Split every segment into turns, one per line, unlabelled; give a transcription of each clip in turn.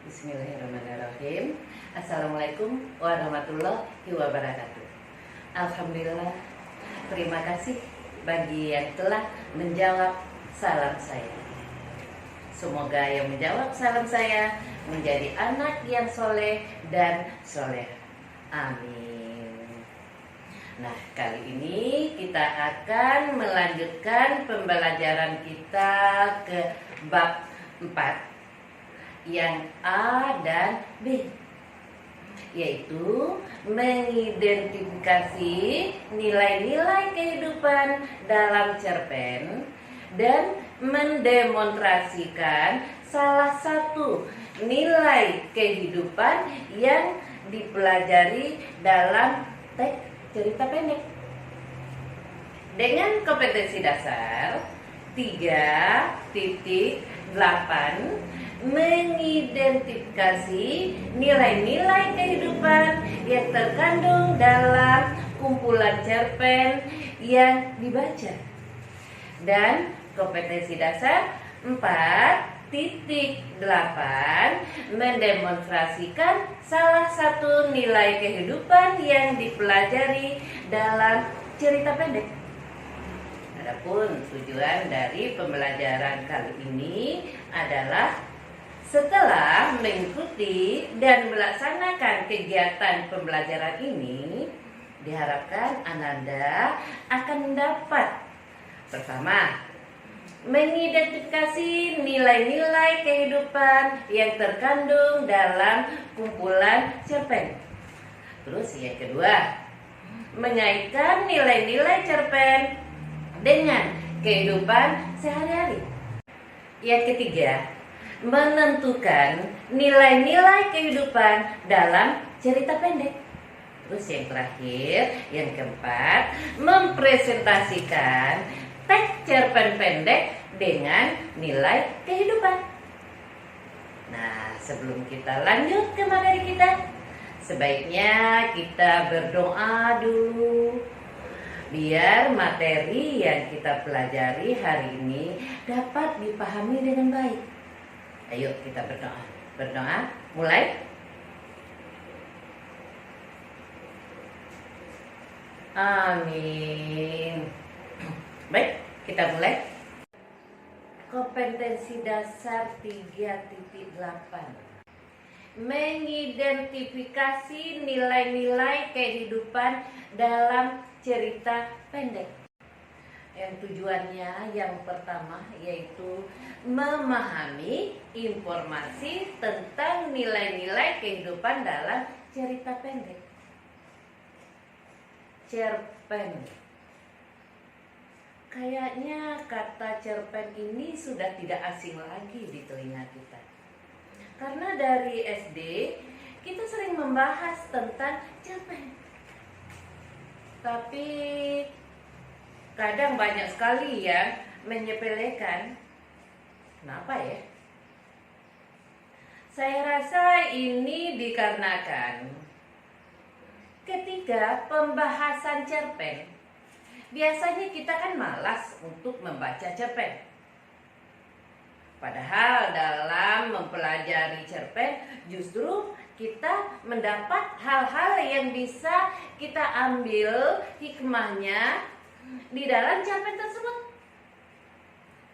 Bismillahirrahmanirrahim. Assalamualaikum warahmatullahi wabarakatuh. Alhamdulillah, terima kasih bagi yang telah menjawab salam saya. Semoga yang menjawab salam saya menjadi anak yang soleh dan soleh. Amin. Nah, kali ini kita akan melanjutkan pembelajaran kita ke bab 4 yang A dan B, yaitu mengidentifikasi nilai-nilai kehidupan dalam cerpen dan mendemonstrasikan salah satu nilai kehidupan yang dipelajari dalam teks cerita pendek dengan kompetensi dasar 3.8, mengidentifikasi nilai-nilai kehidupan yang terkandung dalam kumpulan cerpen yang dibaca, dan kompetensi dasar 4.8, mendemonstrasikan salah satu nilai kehidupan yang dipelajari dalam cerita pendek. Adapun tujuan dari pembelajaran kali ini adalah setelah mengikuti dan melaksanakan kegiatan pembelajaran ini, diharapkan Ananda akan dapat pertama, mengidentifikasi nilai-nilai kehidupan yang terkandung dalam kumpulan cerpen. Terus yang kedua, mengaitkan nilai-nilai cerpen dengan kehidupan sehari-hari. Yang ketiga, menentukan nilai-nilai kehidupan dalam cerita pendek. Terus yang terakhir, yang keempat, mempresentasikan teks cerpen pendek dengan nilai kehidupan. Nah, sebelum kita lanjut ke materi kita, sebaiknya kita berdoa dulu, biar materi yang kita pelajari hari ini dapat dipahami dengan baik. Ayo kita berdoa. Berdoa, mulai. Amin. Baik, kita mulai. Kompetensi dasar 3.8, mengidentifikasi nilai-nilai kehidupan dalam cerita pendek. Yang tujuannya yang pertama yaitu memahami informasi tentang nilai-nilai kehidupan dalam cerita pendek. Cerpen. Kayaknya kata cerpen ini sudah tidak asing lagi di telinga kita. Karena dari SD kita sering membahas tentang cerpen. Tapi kadang banyak sekali yang menyepelekan. Kenapa ya? Saya rasa ini dikarenakan ketika pembahasan cerpen, biasanya kita kan malas untuk membaca cerpen. Padahal dalam mempelajari cerpen justru kita mendapat hal-hal yang bisa kita ambil hikmahnya di dalam cerpen tersebut.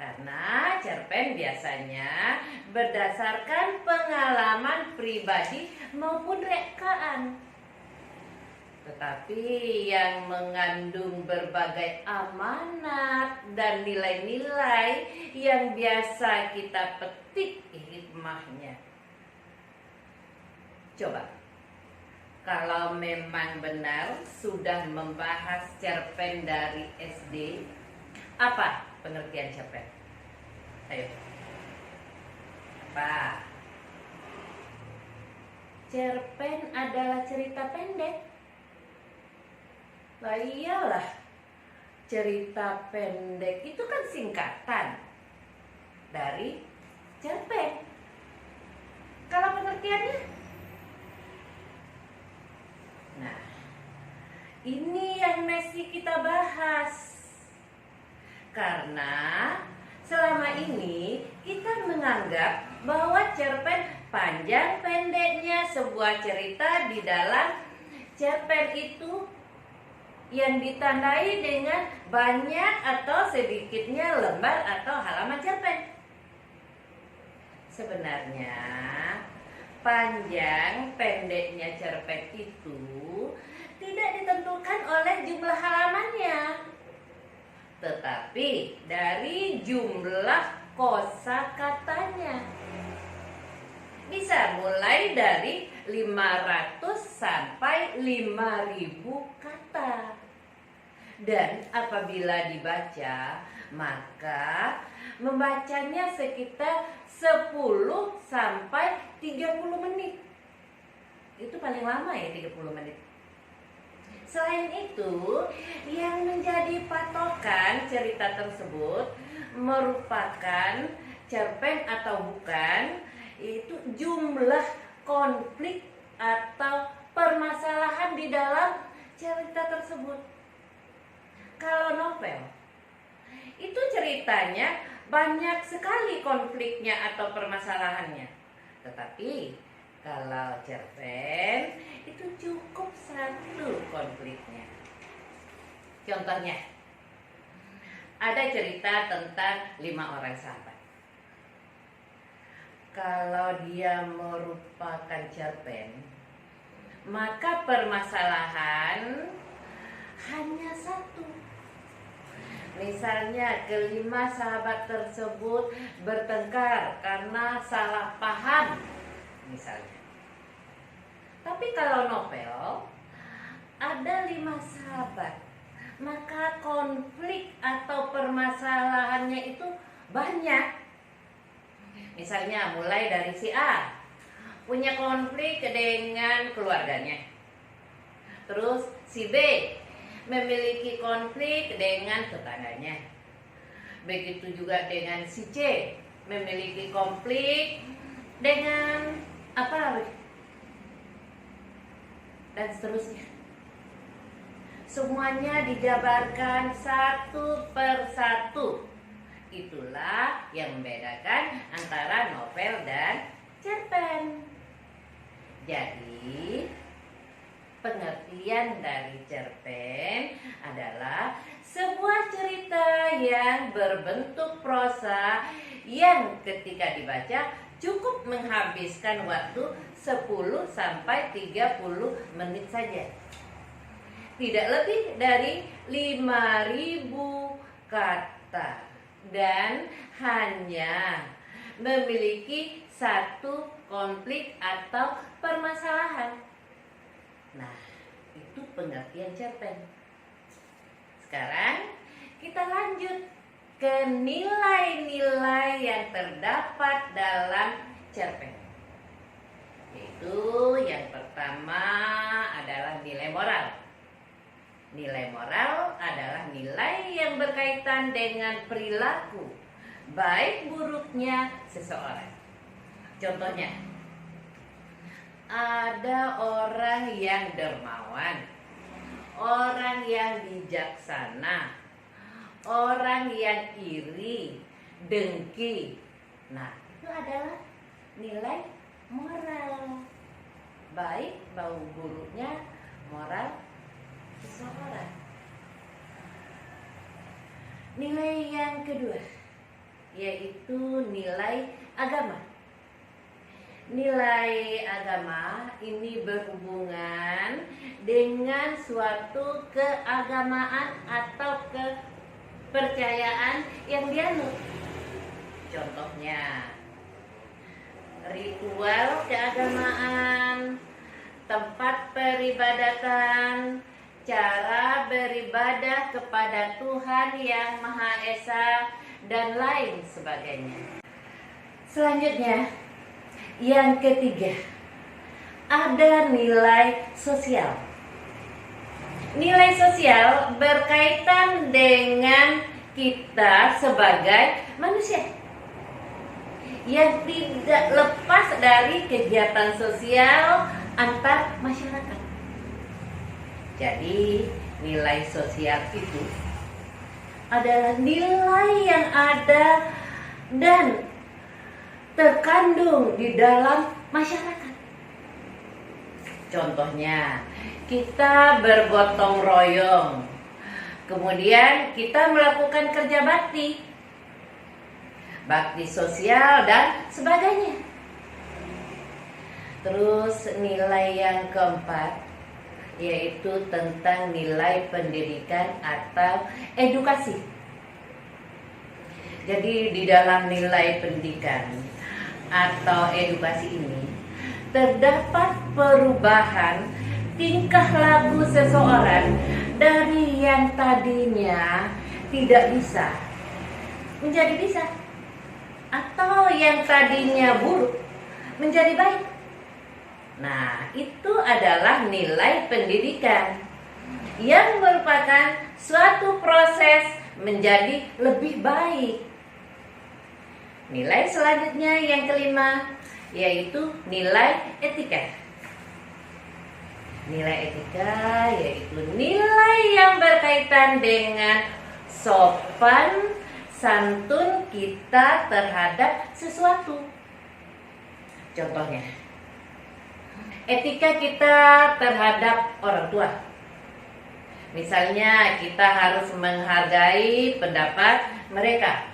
Karena cerpen biasanya berdasarkan pengalaman pribadi maupun rekaan, tetapi yang mengandung berbagai amanat dan nilai-nilai yang biasa kita petik hikmahnya. Coba, kalau memang benar sudah membahas cerpen dari SD, apa pengertian cerpen? Ayo. Apa? Cerpen adalah cerita pendek. Lah iyalah, cerita pendek itu kan singkatan dari cerpen. Kalau pengertiannya, nah, ini yang mesti kita bahas. Karena selama ini kita menganggap bahwa cerpen panjang pendeknya sebuah cerita di dalam cerpen itu yang ditandai dengan banyak atau sedikitnya lembar atau halaman cerpen. Sebenarnya panjang pendeknya cerpen itu tidak ditentukan oleh jumlah halamannya, tetapi dari jumlah kosakatanya. Bisa mulai dari 500 sampai 5.000 kata. Dan apabila dibaca, maka membacanya sekitar 10 sampai 30 menit. Itu paling lama ya, 30 menit. Selain itu, yang menjadi patokan cerita tersebut merupakan cerpen atau bukan, itu jumlah konflik atau permasalahan di dalam cerita tersebut. Kalau novel, itu ceritanya banyak sekali konfliknya atau permasalahannya. Tetapi kalau cerpen itu cukup satu konfliknya. Contohnya, ada cerita tentang 5 orang sahabat. Kalau dia merupakan cerpen, maka permasalahan hanya satu. Misalnya kelima sahabat tersebut bertengkar karena salah paham, misalnya. Tapi kalau novel ada 5 sahabat, maka konflik atau permasalahannya itu banyak. Misalnya mulai dari si A punya konflik dengan keluarganya. Terus si B memiliki konflik dengan tetangganya. Begitu juga dengan si C memiliki konflik dengan apa lagi? Dan seterusnya. Semuanya dijabarkan satu per satu. Itulah yang membedakan antara novel dan cerpen. Jadi, pengertian dari cerpen adalah sebuah cerita yang berbentuk prosa yang ketika dibaca cukup menghabiskan waktu 10 sampai 30 menit saja. Tidak lebih dari 5.000 kata. Dan hanya memiliki satu konflik atau permasalahan. Nah, itu pengertian cerpen. Sekarang kita lanjut ke nilai-nilai yang terdapat dalam cerpen. Yaitu yang pertama adalah nilai moral. Nilai moral adalah nilai yang berkaitan dengan perilaku, baik buruknya seseorang. Contohnya, ada orang yang dermawan, orang yang bijaksana, orang yang iri, dengki. Nah, itu adalah nilai moral, baik buruknya moral seseorang. Nilai yang kedua yaitu nilai agama. Nilai agama ini berhubungan dengan suatu keagamaan atau kepercayaan yang dianut. Contohnya, ritual keagamaan, tempat peribadatan, cara beribadah kepada Tuhan Yang Maha Esa, dan lain sebagainya. Selanjutnya, yang ketiga, ada nilai sosial. Nilai sosial berkaitan dengan kita sebagai manusia yang tidak lepas dari kegiatan sosial antar masyarakat. Jadi, nilai sosial itu adalah nilai yang ada dan terkandung di dalam masyarakat. Contohnya, kita bergotong royong, kemudian kita melakukan kerja bakti, bakti sosial dan sebagainya. Terus nilai yang keempat yaitu tentang nilai pendidikan atau edukasi. Jadi di dalam nilai pendidikan atau edukasi ini terdapat perubahan tingkah laku seseorang dari yang tadinya tidak bisa menjadi bisa, atau yang tadinya buruk menjadi baik. Nah, itu adalah nilai pendidikan yang merupakan suatu proses menjadi lebih baik. Nilai selanjutnya yang kelima yaitu nilai etika. Nilai etika yaitu nilai yang berkaitan dengan sopan santun kita terhadap sesuatu. Contohnya, etika kita terhadap orang tua. Misalnya kita harus menghargai pendapat mereka.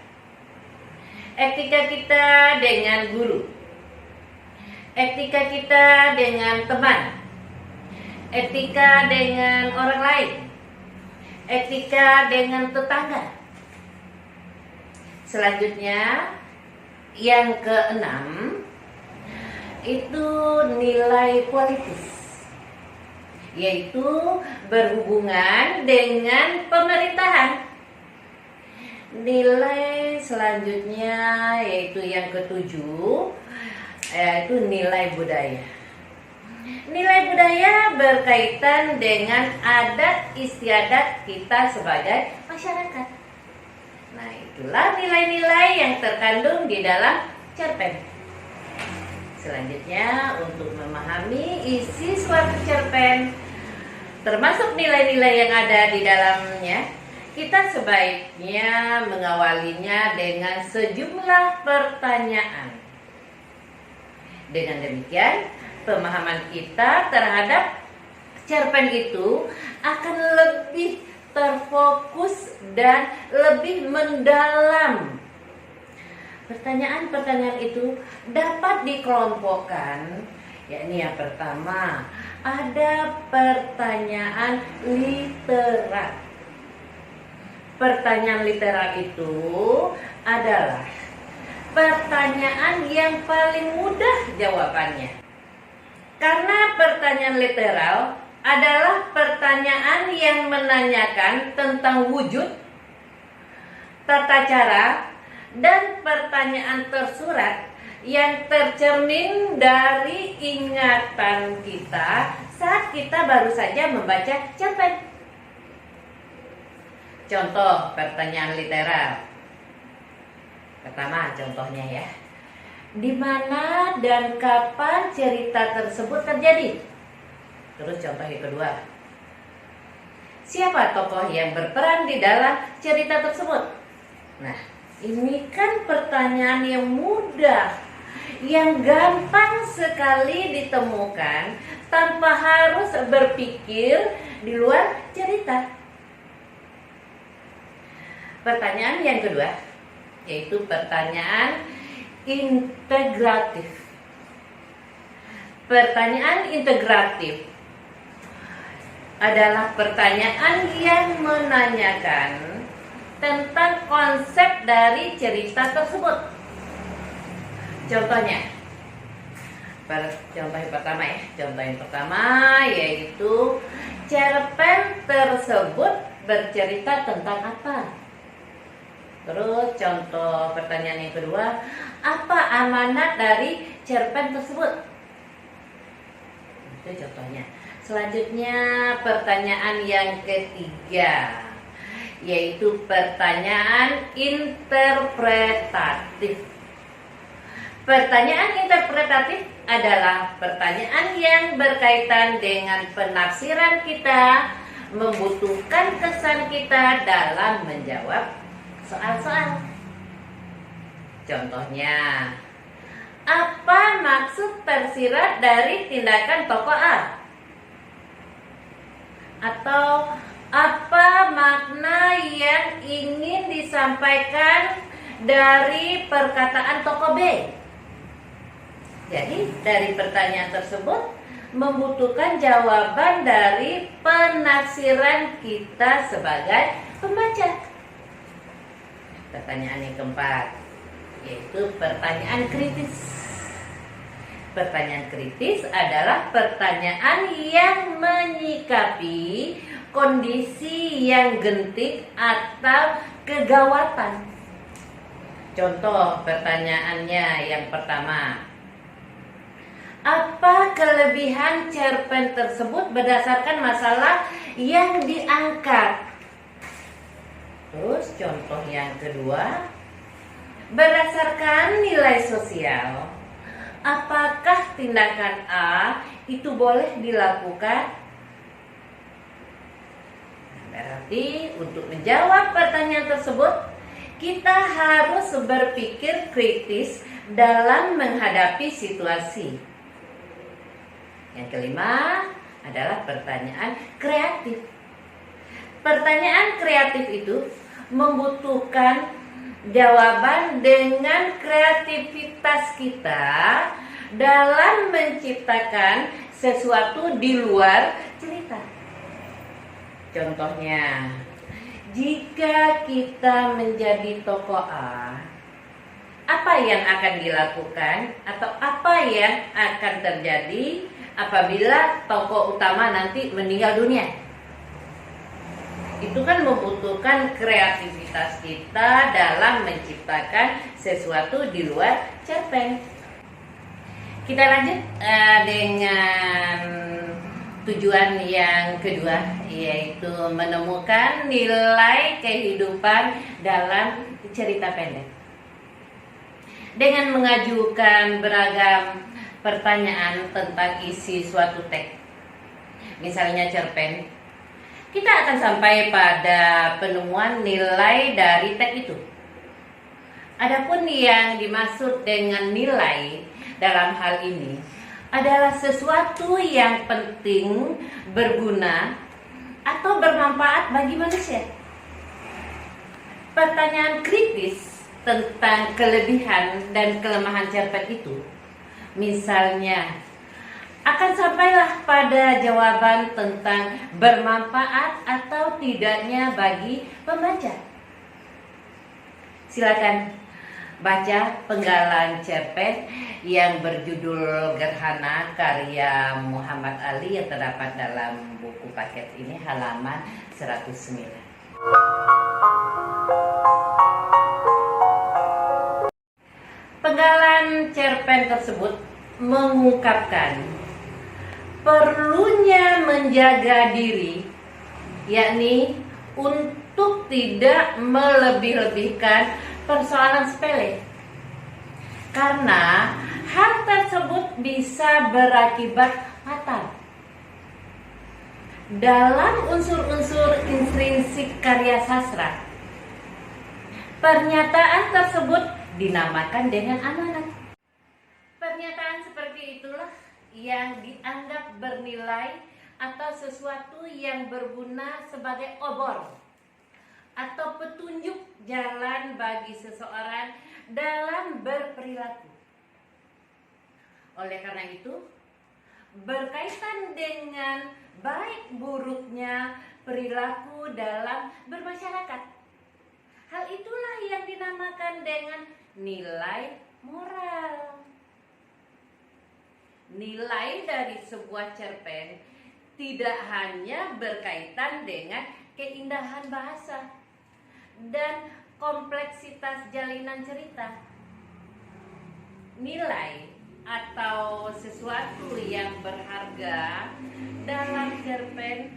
Etika kita dengan guru. Etika kita dengan teman. Etika dengan orang lain. Etika dengan tetangga. Selanjutnya, yang keenam itu nilai kualitas, yaitu berhubungan dengan pemerintahan. Nilai selanjutnya yaitu yang ketujuh, yaitu nilai budaya. Nilai budaya berkaitan dengan adat istiadat kita sebagai masyarakat. Nah, itulah nilai-nilai yang terkandung di dalam cerpen. Selanjutnya, untuk memahami isi suatu cerpen, termasuk nilai-nilai yang ada di dalamnya, kita sebaiknya mengawalinya dengan sejumlah pertanyaan. Dengan demikian, pemahaman kita terhadap cerpen itu akan lebih terfokus dan lebih mendalam. Pertanyaan-pertanyaan itu dapat dikelompokkan, yakni yang pertama, ada pertanyaan literal. Pertanyaan literal itu adalah pertanyaan yang paling mudah jawabannya. Karena pertanyaan literal adalah pertanyaan yang menanyakan tentang wujud, tata cara, dan pertanyaan tersurat yang tercermin dari ingatan kita saat kita baru saja membaca cerpen. Contoh pertanyaan literal. Pertama, contohnya ya. Di mana dan kapan cerita tersebut terjadi? Terus contoh yang kedua. Siapa tokoh yang berperan di dalam cerita tersebut? Nah, ini kan pertanyaan yang mudah, yang gampang sekali ditemukan tanpa harus berpikir di luar cerita. Pertanyaan yang kedua yaitu pertanyaan integratif. Pertanyaan integratif adalah pertanyaan yang menanyakan tentang konsep dari cerita tersebut. Contohnya, contoh yang pertama ya. Contoh yang pertama yaitu cerpen tersebut bercerita tentang apa? Terus contoh pertanyaan yang kedua, apa amanat dari cerpen tersebut? Itu contohnya. Selanjutnya pertanyaan yang ketiga yaitu pertanyaan interpretatif. Pertanyaan interpretatif adalah pertanyaan yang berkaitan dengan penafsiran kita, membutuhkan kesan kita dalam menjawab soal-soal. Contohnya, Apa maksud tersirat dari tindakan tokoh A? Atau apa makna yang ingin disampaikan dari perkataan tokoh B? Jadi dari pertanyaan tersebut membutuhkan jawaban dari penafsiran kita sebagai pembaca. Pertanyaan yang keempat, yaitu pertanyaan kritis. Pertanyaan kritis adalah pertanyaan yang menyikapi kondisi yang genting atau kegawatan. Contoh pertanyaannya yang pertama, apa kelebihan cerpen tersebut berdasarkan masalah yang diangkat? Terus contoh yang kedua, berdasarkan nilai sosial, apakah tindakan A itu boleh dilakukan? Berarti untuk menjawab pertanyaan tersebut, kita harus berpikir kritis dalam menghadapi situasi. Yang kelima adalah pertanyaan kreatif. Pertanyaan kreatif itu membutuhkan jawaban dengan kreativitas kita dalam menciptakan sesuatu di luar cerita. Contohnya, jika kita menjadi tokoh A, apa yang akan dilakukan atau apa yang akan terjadi apabila tokoh utama nanti meninggal dunia? Itu kan membutuhkan kreativitas kita dalam menciptakan sesuatu di luar cerpen. Kita lanjut dengan tujuan yang kedua, yaitu menemukan nilai kehidupan dalam cerita pendek. Dengan mengajukan beragam pertanyaan tentang isi suatu teks, misalnya cerpen, kita akan sampai pada penemuan nilai dari teks itu. Adapun yang dimaksud dengan nilai dalam hal ini adalah sesuatu yang penting, berguna, atau bermanfaat bagi manusia. Pertanyaan kritis tentang kelebihan dan kelemahan cerpen itu, misalnya, akan sampailah pada jawaban tentang bermanfaat atau tidaknya bagi pembaca. Silakan baca penggalan cerpen yang berjudul Gerhana karya Muhammad Ali yang terdapat dalam buku paket ini halaman 109. Penggalan cerpen tersebut mengungkapkan perlunya menjaga diri, yakni untuk tidak melebih-lebihkan persoalan sepele, karena hal tersebut bisa berakibat fatal. Dalam unsur-unsur intrinsik karya sastra, pernyataan tersebut dinamakan dengan amanat. Pernyataan seperti itulah yang dianggap bernilai atau sesuatu yang berguna sebagai obor atau petunjuk jalan bagi seseorang dalam berperilaku. Oleh karena itu, berkaitan dengan baik buruknya perilaku dalam bermasyarakat, hal itulah yang dinamakan dengan nilai moral. Nilai dari sebuah cerpen tidak hanya berkaitan dengan keindahan bahasa dan kompleksitas jalinan cerita. Nilai atau sesuatu yang berharga dalam cerpen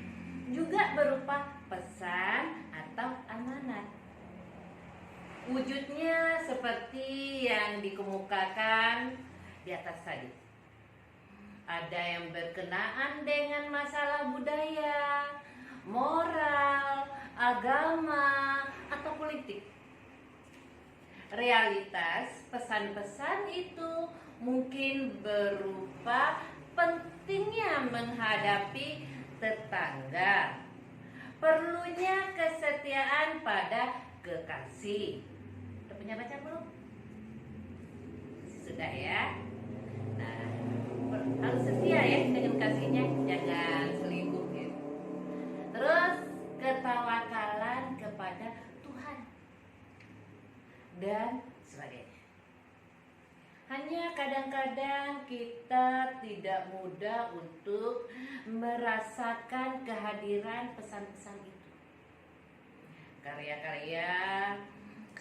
juga berupa pesan atau amanat. Wujudnya seperti yang dikemukakan di atas tadi. Ada yang berkenaan dengan masalah budaya, moral, agama, atau politik. Realitas pesan-pesan itu mungkin berupa pentingnya menghadapi tetangga, perlunya kesetiaan pada kekasih. Udah punya pacar belum? Sudah ya. Nah, harus setia ya dengan kasihnya, jangan selingkuh gitu. Terus ketawakalan kepada Tuhan dan sebagainya. Hanya kadang-kadang kita tidak mudah untuk merasakan kehadiran pesan-pesan itu. Karya-karya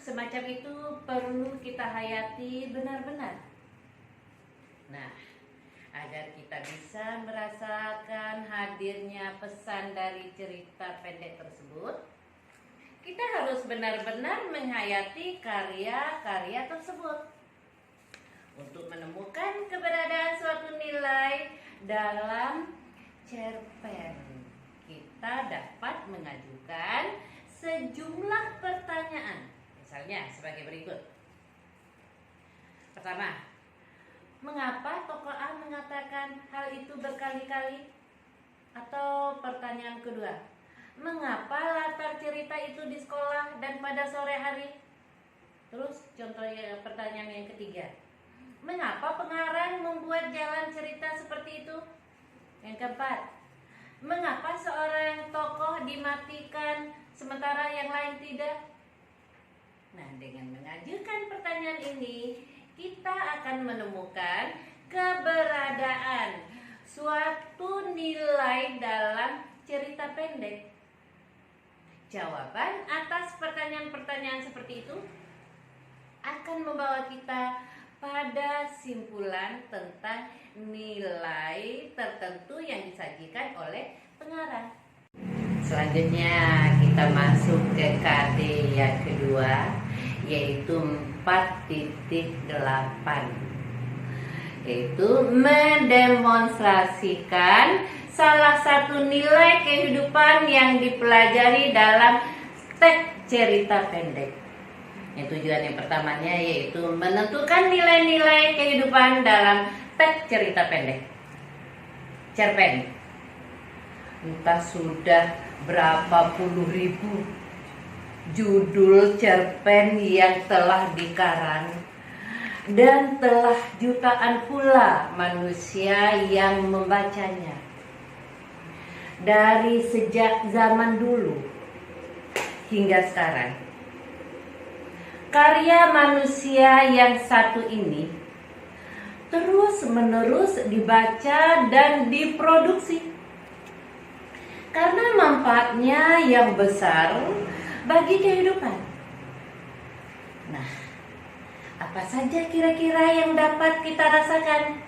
semacam itu perlu kita hayati benar-benar. Nah, agar kita bisa merasakan hadirnya pesan dari cerita pendek tersebut, kita harus benar-benar menghayati karya-karya tersebut. Untuk menemukan keberadaan suatu nilai dalam cerpen, kita dapat mengajukan sejumlah pertanyaan. Misalnya sebagai berikut. Pertama, mengapa tokoh A mengatakan hal itu berkali-kali? Atau pertanyaan kedua, mengapa latar cerita itu di sekolah dan pada sore hari? Terus contohnya pertanyaan yang ketiga, mengapa pengarang membuat jalan cerita seperti itu? Yang keempat, mengapa seorang tokoh dimatikan sementara yang lain tidak? Nah, dengan mengajukan pertanyaan ini, kita akan menemukan keberadaan suatu nilai dalam cerita pendek. Jawaban atas pertanyaan-pertanyaan seperti itu akan membawa kita pada simpulan tentang nilai tertentu yang disajikan oleh pengarang. Selanjutnya kita masuk ke KD yang kedua, yaitu 4.8, yaitu mendemonstrasikan salah satu nilai kehidupan yang dipelajari dalam teks cerita pendek. Yang tujuan yang pertamanya yaitu menentukan nilai-nilai kehidupan dalam teks cerita pendek. Cerpen. Entah sudah berapa puluh ribu judul cerpen yang telah dikarang, dan telah jutaan pula manusia yang membacanya. Dari sejak zaman dulu hingga sekarang, karya manusia yang satu ini terus-menerus dibaca dan diproduksi karena manfaatnya yang besar bagi kehidupan. Nah, apa saja kira-kira yang dapat kita rasakan?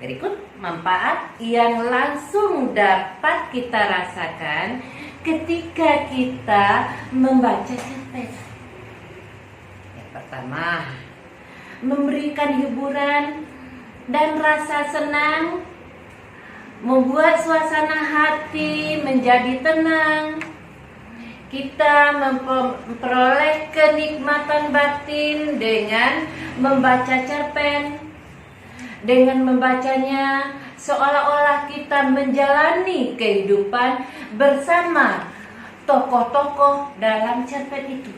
Berikut manfaat yang langsung dapat kita rasakan ketika kita membaca cerpen. Pertama, memberikan hiburan dan rasa senang, membuat suasana hati menjadi tenang. Kita memperoleh kenikmatan batin dengan membaca cerpen. Dengan membacanya, seolah-olah kita menjalani kehidupan bersama tokoh-tokoh dalam cerpen itu.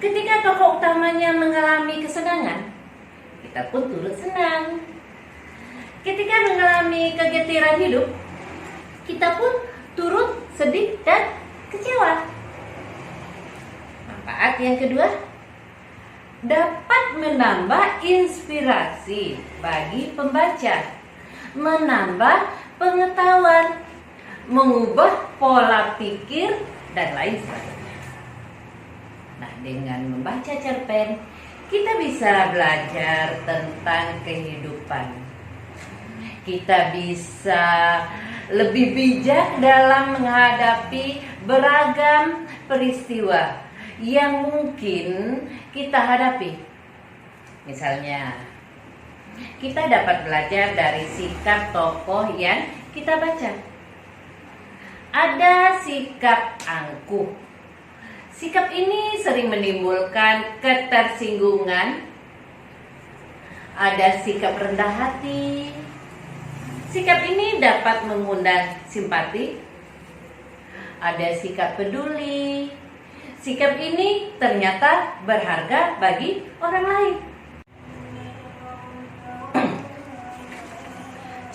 Ketika tokoh utamanya mengalami kesenangan, kita pun turut senang. Ketika mengalami kegetiran hidup, kita pun turut sedih dan kecewa. Manfaat yang kedua, dapat menambah inspirasi bagi pembaca, menambah pengetahuan, mengubah pola pikir, dan lain sebagainya. Nah, dengan membaca cerpen, kita bisa belajar tentang kehidupan. Kita bisa lebih bijak dalam menghadapi beragam peristiwa yang mungkin kita hadapi. Misalnya, kita dapat belajar dari sikap tokoh yang kita baca. Ada sikap angkuh. Sikap ini sering menimbulkan ketersinggungan ada sikap rendah hati. Sikap ini dapat mengundang simpati. Ada sikap peduli. Sikap ini ternyata berharga bagi orang lain.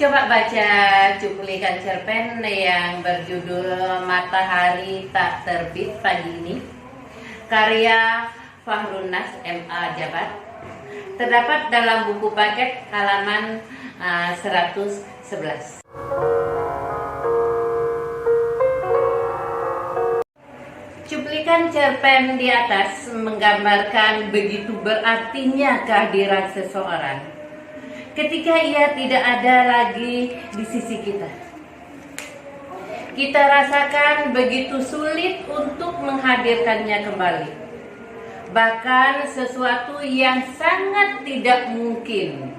Coba baca cuplikan cerpen yang berjudul Matahari Tak Terbit Pagi Ini, karya Fahrunas M.A. Jabat, terdapat dalam buku paket halaman 111. Cuplikan cerpen di atas menggambarkan begitu berartinya kehadiran seseorang ketika ia tidak ada lagi di sisi kita. Kita rasakan begitu sulit untuk menghadirkannya kembali. Bahkan sesuatu yang sangat tidak mungkin.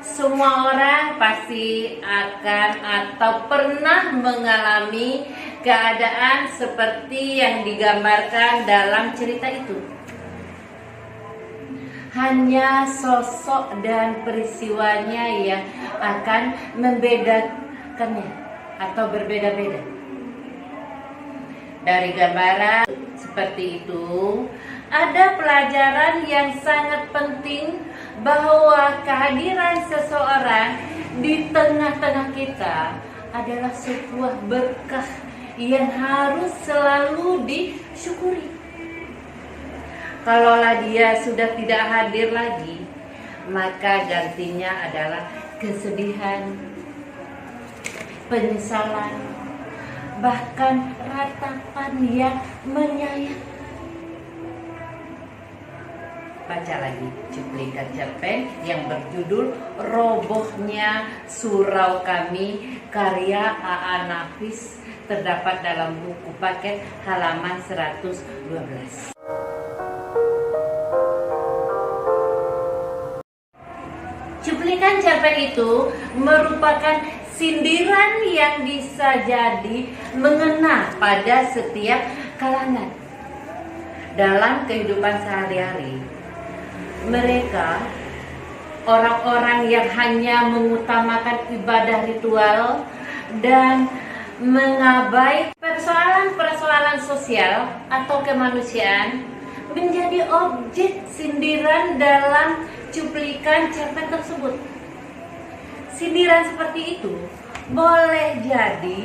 Semua orang pasti akan atau pernah mengalami keadaan seperti yang digambarkan dalam cerita itu. Hanya sosok dan peristiwanya yang akan membedakannya atau berbeda-beda. Dari gambaran seperti itu, ada pelajaran yang sangat penting bahwa kehadiran seseorang di tengah-tengah kita adalah sebuah berkah yang harus selalu disyukuri. Kalaulah dia sudah tidak hadir lagi, maka gantinya adalah kesedihan, penyesalan, bahkan ratapan yang menyayat. Baca lagi cuplikan cerpen yang berjudul Robohnya Surau Kami, karya A.A. Nafis, terdapat dalam buku paket halaman 112. Cuplikan cerpen itu merupakan sindiran yang bisa jadi mengena pada setiap kalangan. Dalam kehidupan sehari-hari, mereka orang-orang yang hanya mengutamakan ibadah ritual dan mengabaikan persoalan-persoalan sosial atau kemanusiaan menjadi objek sindiran dalam cuplikan cerpen tersebut. Sindiran seperti itu boleh jadi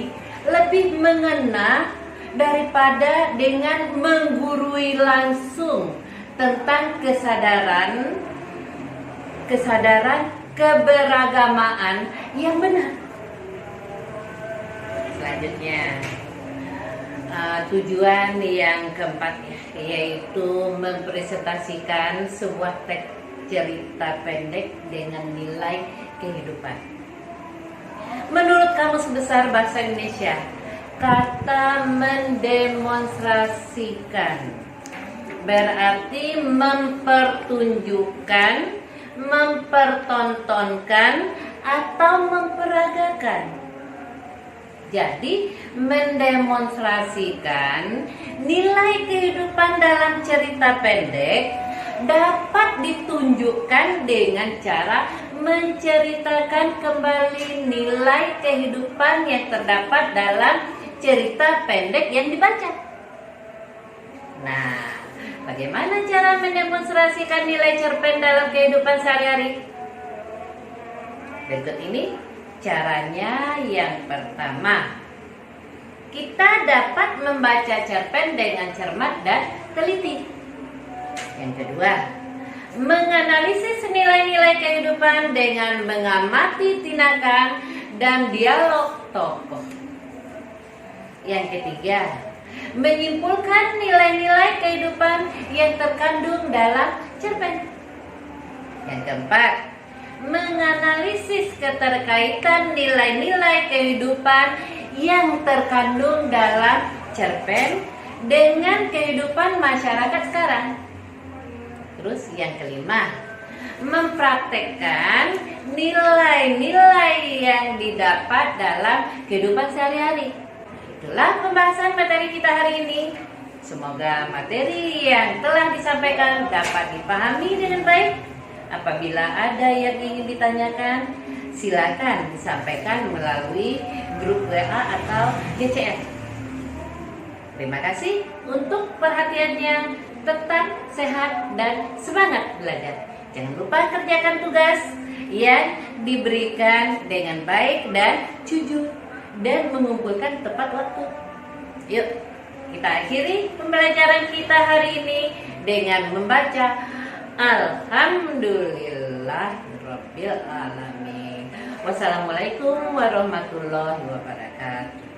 lebih mengena daripada dengan menggurui langsung tentang kesadaran keberagamaan yang benar. Selanjutnya, tujuan yang keempat, yaitu mempresentasikan sebuah teks cerita pendek dengan nilai kehidupan. Menurut Kamus Besar Bahasa Indonesia, kata mendemonstrasikan berarti mempertunjukkan, mempertontonkan, atau memperagakan. Jadi, mendemonstrasikan nilai kehidupan dalam cerita pendek dapat ditunjukkan dengan cara menceritakan kembali nilai kehidupan yang terdapat dalam cerita pendek yang dibaca. Nah, bagaimana cara mendemonstrasikan nilai cerpen dalam kehidupan sehari-hari? Berikut ini caranya. Yang pertama, kita dapat membaca cerpen dengan cermat dan teliti. Yang kedua, menganalisis nilai-nilai kehidupan dengan mengamati tindakan dan dialog tokoh. Yang ketiga, menyimpulkan nilai-nilai kehidupan yang terkandung dalam cerpen. Yang keempat, menganalisis keterkaitan nilai-nilai kehidupan yang terkandung dalam cerpen dengan kehidupan masyarakat sekarang. Terus yang kelima, mempraktekkan nilai-nilai yang didapat dalam kehidupan sehari-hari. Itulah pembahasan materi kita hari ini. Semoga materi yang telah disampaikan dapat dipahami dengan baik. Apabila ada yang ingin ditanyakan, silakan disampaikan melalui grup WA atau GCF. Terima kasih untuk perhatiannya. Tetap sehat dan semangat belajar. Jangan lupa kerjakan tugas yang diberikan dengan baik dan jujur dan mengumpulkan tepat waktu. Yuk, kita akhiri pembelajaran kita hari ini dengan membaca Alhamdulillahirabbil alamin. Wassalamualaikum warahmatullahi wabarakatuh.